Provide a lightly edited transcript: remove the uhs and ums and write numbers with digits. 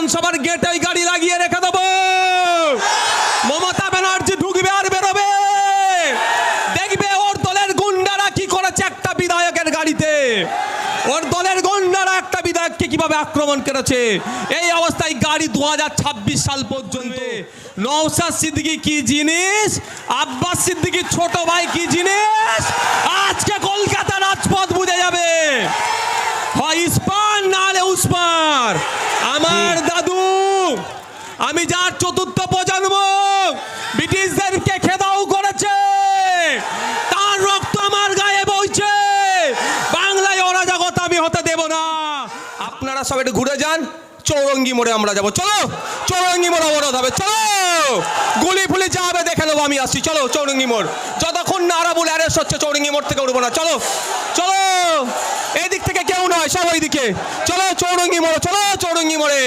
বিধানসভার গেটে ওই গাড়ি লাগিয়ে রেখে দেবো। মমতা ব্যানার্জি ঢুকবে আর বেরোবে, দেখবে ওর দলের গুন্ডারা কি করেছে একটা বিধায়কের গাড়িতে। ওর দলের গুন্ডারা একটা বিধায়ককে কিভাবে আক্রমণ করেছে। এই অবস্থায় গাড়ি 2026 সাল পর্যন্ত। নওশাদ সিদ্দিকী কি জিনিস, আব্বাস সিদ্দিকী ছোট ভাই কি জিনিস, আজকে কলকাতা রাজপথ বুঝে যাবে। হয় ইস্পান নালে উসপার। আমার দাদু, আমি যার চতুর্থ প্রজন্ম, ব্রিটিশদেরকে খেদাও করেছে, তার রক্ত আমার গায়ে বইছে। বাংলায় অরাজকতা আমি হতে দেব না। আপনারা সব একটু ঘুরে যান, চৌরঙ্গি মোড়ে আমরা যাবো। চলো চৌরঙ্গি মোড়ে অবরোধ হবে, চলো গুলি ফুলি যা হবে দেখে নেবো, আমি আসছি। চলো চৌরঙ্গি মোড়, যতক্ষণ না আরাবুল অ্যারেস্ট হচ্ছে চৌরঙ্গি মোড় থেকে উঠবো না। চলো চলো, এই দিক থেকে কেউ নয়, সব ওই দিকে। চলো চৌরঙ্গি মোড়ে, চলো চৌরঙ্গি মোড়ে।